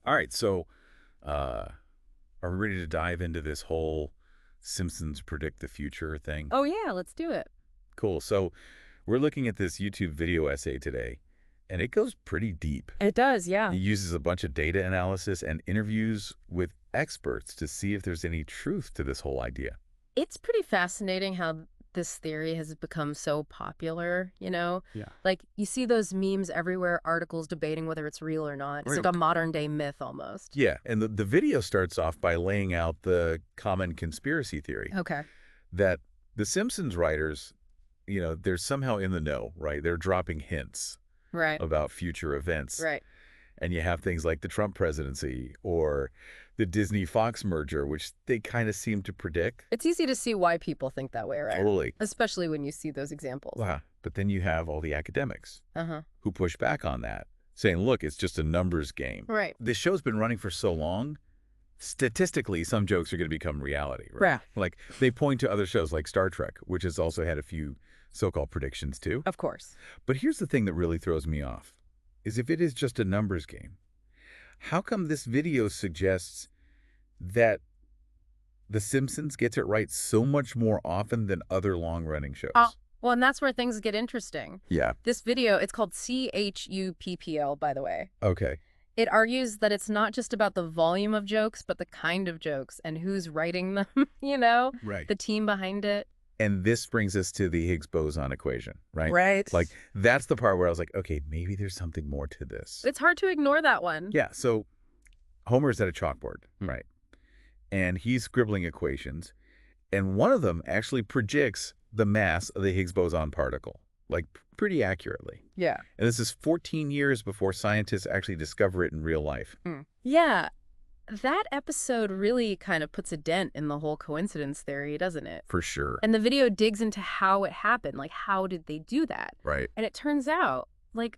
All right, so uh, are we ready to dive into this whole Simpsons predict the future thing? Oh, yeah, let's do it. Cool. So we're looking at this YouTube video essay today, and it goes pretty deep. It does, It yeah. uses a bunch of data analysis and interviews with experts to see if there's any truth to this whole idea. It's pretty fascinating how this theory has become so popular, you know? Yeah. Like, you see those memes everywhere, articles debating whether it's real or not. It's Right. like a modern-day myth almost. Yeah, and the video starts off by laying out the common conspiracy theory Okay. that the Simpsons writers, they're somehow in the know, right? They're dropping hints Right. about future events. Right. And you have things like the Trump presidency or the Disney-Fox merger, which they kind of seem to predict. It's easy to see why people think that way, right? Totally. Especially when you see those examples. Wow. But then you have all the academics Uh-huh. who push back on that, saying, look, it's just a numbers game. Right. This show's been running for so long, statistically, some jokes are going to become reality, right? Right. Like, they point to other shows like Star Trek, which has also had a few so-called predictions too. Of course. But here's the thing that really throws me off, is if it is just a numbers game, how come this video suggests that The Simpsons gets it right so much more often than other long-running shows? Well, and that's where things get interesting. Yeah. This video, it's called CHUPPL, by the way. Okay. It argues that it's not just about the volume of jokes, but the kind of jokes and who's writing them, you know? Right. The team behind it. And this brings us to the Higgs boson equation, right? Right. Like, that's the part where I was like, okay, maybe there's something more to this. It's hard to ignore that one. Yeah, so Homer's at a chalkboard, right? And he's scribbling equations, and one of them actually predicts the mass of the Higgs boson particle, like pretty accurately. Yeah. And this is 14 years before scientists actually discover it in real life. Yeah. That episode really kind of puts a dent in the whole coincidence theory, doesn't it? For sure. And the video digs into how it happened. Like, how did they do that? Right. And it turns out, like,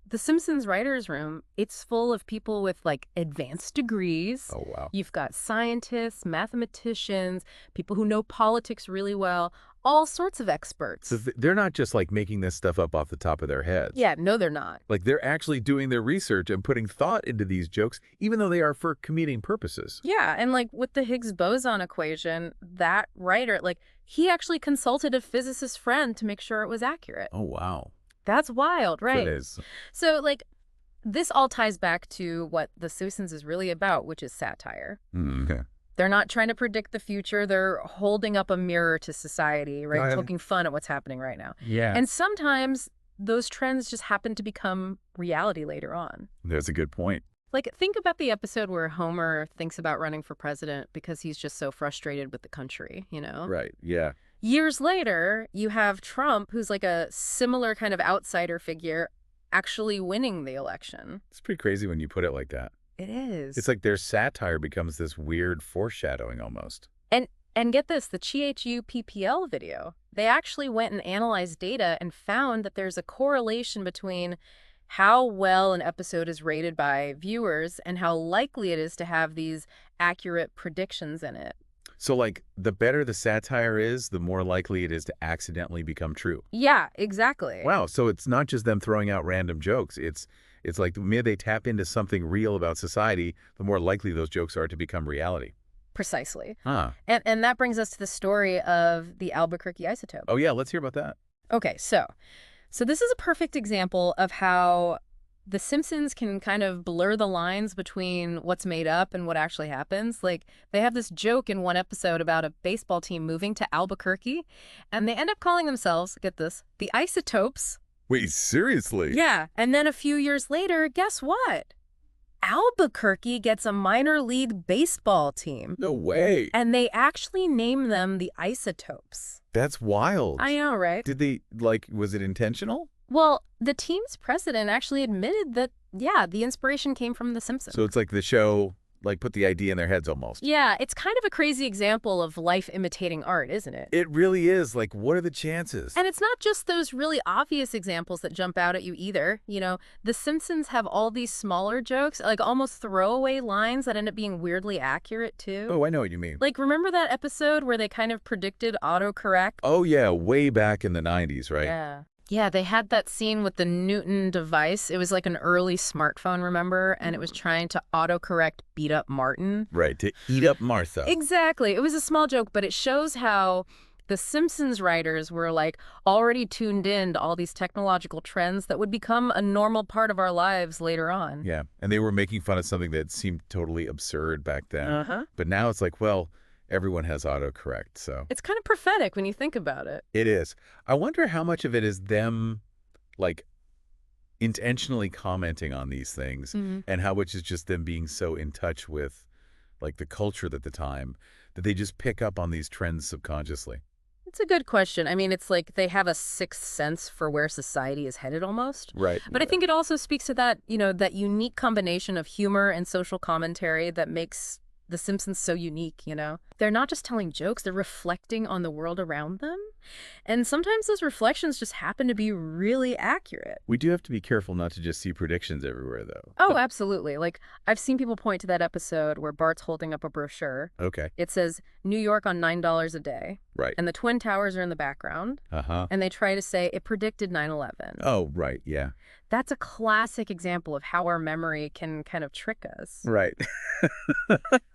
the Simpsons writers' room, it's full of people with, like, advanced degrees. Oh, wow. You've got scientists, mathematicians, people who know politics really well, all sorts of experts. So they're not just like making this stuff up off the top of their heads. Yeah, no, they're not. Like, they're actually doing their research and putting thought into these jokes, even though they are for comedic purposes. Yeah, and like with the Higgs boson equation, that writer, like, he actually consulted a physicist friend to make sure it was accurate. Oh, wow. That's wild, right? It is. So, like, this all ties back to what The Simpsons is really about, which is satire. Okay. They're not trying to predict the future. They're holding up a mirror to society, right? Poking fun at what's happening right now. Yeah. And sometimes those trends just happen to become reality later on. That's a good point. Like, think about the episode where Homer thinks about running for president because he's just so frustrated with the country, you know? Right. Yeah. Years later, you have Trump, who's like a similar kind of outsider figure, actually winning the election. It's pretty crazy when you put it like that. It is. It's like their satire becomes this weird foreshadowing almost. And get this, the CHUPPL video, they actually went and analyzed data and found that there's a correlation between how well an episode is rated by viewers and how likely it is to have these accurate predictions in it. So, like, the better the satire is, the more likely it is to accidentally become true. Yeah, exactly. Wow. So it's not just them throwing out random jokes. It's like the more they tap into something real about society, the more likely those jokes are to become reality. Precisely. Huh. And that brings us to the story of the Albuquerque isotope. Oh, yeah. Let's hear about that. Okay, so this is a perfect example of how The Simpsons can kind of blur the lines between what's made up and what actually happens. Like, they have this joke in one episode about a baseball team moving to Albuquerque, and they end up calling themselves, get this, the Isotopes. Wait, seriously? Yeah, and then a few years later, guess what? Albuquerque gets a minor league baseball team. No way. And they actually name them the Isotopes. That's wild. I know, right? Did they, like, was it intentional? Well, the team's president actually admitted that, yeah, the inspiration came from The Simpsons. So it's like the show, like, put the idea in their heads almost. Yeah, it's kind of a crazy example of life imitating art, isn't it? It really is. Like, what are the chances? And it's not just those really obvious examples that jump out at you either. You know, The Simpsons have all these smaller jokes, like almost throwaway lines that end up being weirdly accurate, too. Oh, I know what you mean. Like, remember that episode where they kind of predicted autocorrect? Oh, yeah, way back in the 90s, right? Yeah. Yeah, they had that scene with the Newton device. It was like an early smartphone, remember? And it was trying to autocorrect beat up Martin. Right, to eat up Martha. Exactly. It was a small joke, but it shows how the Simpsons writers were like already tuned in to all these technological trends that would become a normal part of our lives later on. Yeah, and they were making fun of something that seemed totally absurd back then. Uh-huh. But now it's like, well, everyone has autocorrect, so. It's kind of prophetic when you think about it. It is. I wonder how much of it is them, like, intentionally commenting on these things, and how much is just them being so in touch with, like, the culture at the time that they just pick up on these trends subconsciously. It's a good question. I mean, it's like they have a sixth sense for where society is headed almost. Right. But I think it also speaks to that, that unique combination of humor and social commentary that makes The Simpsons so unique. They're not just telling jokes, they're reflecting on the world around them. And sometimes those reflections just happen to be really accurate. We do have to be careful not to just see predictions everywhere, though. Oh, absolutely. Like, I've seen people point to that episode where Bart's holding up a brochure. Okay. It says, New York on $9 a day. Right. And the Twin Towers are in the background. Uh-huh. And they try to say it predicted 9/11. Oh, right, yeah. That's a classic example of how our memory can kind of trick us. Right.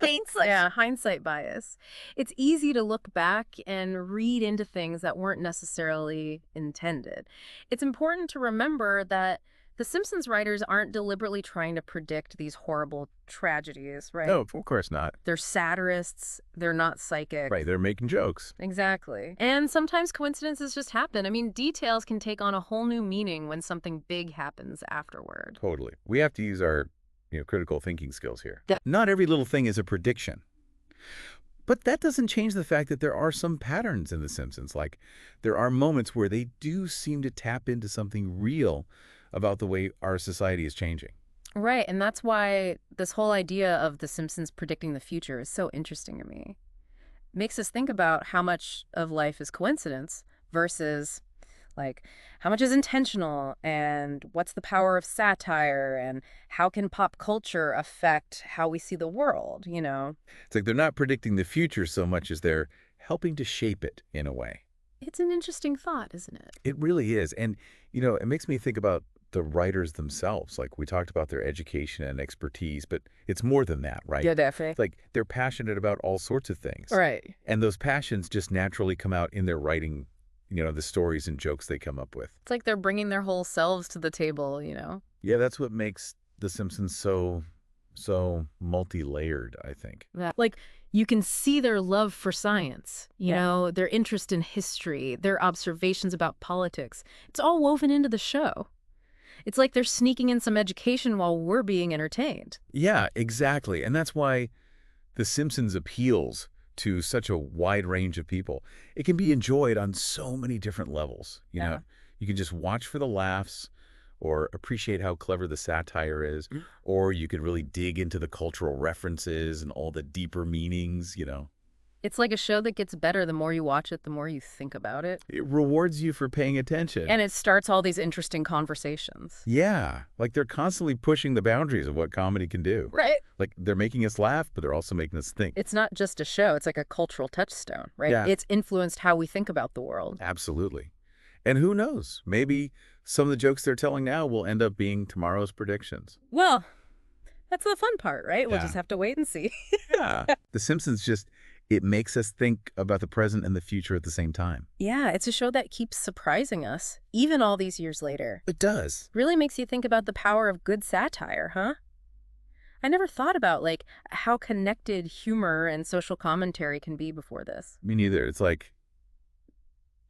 Hindsight. Yeah, hindsight bias. It's easy to look back and read into things that weren't necessarily intended. It's important to remember that the Simpsons writers aren't deliberately trying to predict these horrible tragedies, right? No, of course not. They're satirists. They're not psychics. Right, they're making jokes. Exactly. And sometimes coincidences just happen. I mean, details can take on a whole new meaning when something big happens afterward. Totally. We have to use our, critical thinking skills here. Not every little thing is a prediction. But that doesn't change the fact that there are some patterns in The Simpsons. Like, there are moments where they do seem to tap into something real about the way our society is changing. Right, and that's why this whole idea of The Simpsons predicting the future is so interesting to me. It makes us think about how much of life is coincidence versus, like, how much is intentional, and what's the power of satire, and how can pop culture affect how we see the world? It's like they're not predicting the future so much as they're helping to shape it in a way. It's an interesting thought, isn't it? It really is. And, it makes me think about the writers themselves. Like, we talked about their education and expertise, but it's more than that, right? Yeah, definitely. It's like they're passionate about all sorts of things. Right. And those passions just naturally come out in their writing, the stories and jokes they come up with. It's like they're bringing their whole selves to the table. Yeah, that's what makes The Simpsons so multi-layered, I think. Like, you can see their love for science, their interest in history, their observations about politics. It's all woven into the show. It's like they're sneaking in some education while we're being entertained. Yeah, exactly. And that's why The Simpsons appeals to such a wide range of people. It can be enjoyed on so many different levels. Yeah. You can just watch for the laughs or appreciate how clever the satire is, or you could really dig into the cultural references and all the deeper meanings. It's like a show that gets better the more you watch it, the more you think about it. It rewards you for paying attention. And it starts all these interesting conversations. Yeah, like they're constantly pushing the boundaries of what comedy can do. Right. Like, they're making us laugh, but they're also making us think. It's not just a show. It's like a cultural touchstone, right? Yeah. It's influenced how we think about the world. Absolutely. And who knows? Maybe some of the jokes they're telling now will end up being tomorrow's predictions. Well, that's the fun part, right? We'll Yeah. just have to wait and see. Yeah. The Simpsons it makes us think about the present and the future at the same time. Yeah, it's a show that keeps surprising us, even all these years later. It does. Really makes you think about the power of good satire, huh? I never thought about, like, how connected humor and social commentary can be before this. Me neither. It's like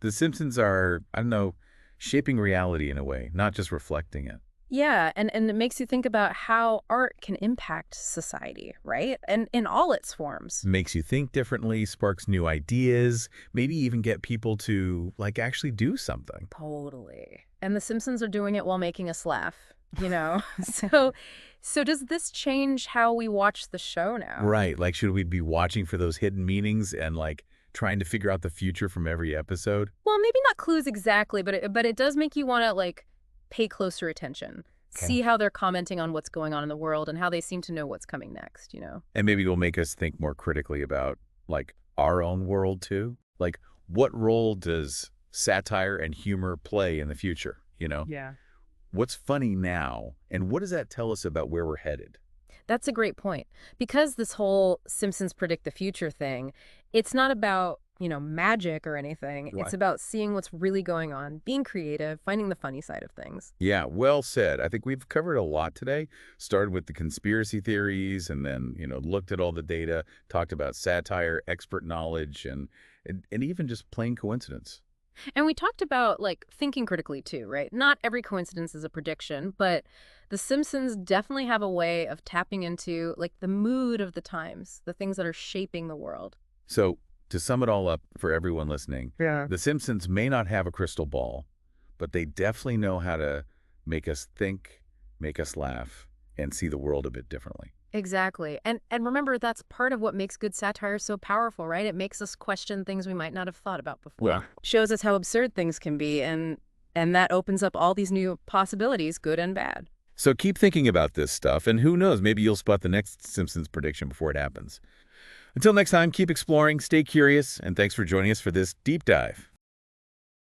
The Simpsons are, I don't know, shaping reality in a way, not just reflecting it. Yeah, and it makes you think about how art can impact society, right? And in all its forms. Makes you think differently, sparks new ideas, maybe even get people to, like, actually do something. Totally. And The Simpsons are doing it while making us laugh. So does this change how we watch the show now? Right. Like, should we be watching for those hidden meanings and, like, trying to figure out the future from every episode? Well, maybe not clues exactly, but it does make you want to, like, pay closer attention. Okay. See how they're commenting on what's going on in the world and how they seem to know what's coming next. And maybe it'll make us think more critically about, like, our own world, too. Like, what role does satire and humor play in the future, you know? Yeah. What's funny now, and what does that tell us about where we're headed? That's a great point. Because this whole Simpsons predict the future thing, it's not about, magic or anything. It's Right. about seeing what's really going on, being creative, finding the funny side of things. Yeah, well said. I think we've covered a lot today. Started with the conspiracy theories and then, looked at all the data, talked about satire, expert knowledge, and even just plain coincidence. And we talked about like thinking critically too, right? Not every coincidence is a prediction, but the Simpsons definitely have a way of tapping into like the mood of the times, the things that are shaping the world. So, to sum it all up for everyone listening, Yeah. The Simpsons may not have a crystal ball, but they definitely know how to make us think, make us laugh, and see the world a bit differently. Exactly. And remember that's part of what makes good satire so powerful, right? It makes us question things we might not have thought about before. Yeah. Shows us how absurd things can be and that opens up all these new possibilities, good and bad. So keep thinking about this stuff, and who knows, maybe you'll spot the next Simpsons prediction before it happens. Until next time, keep exploring, stay curious, and thanks for joining us for this deep dive.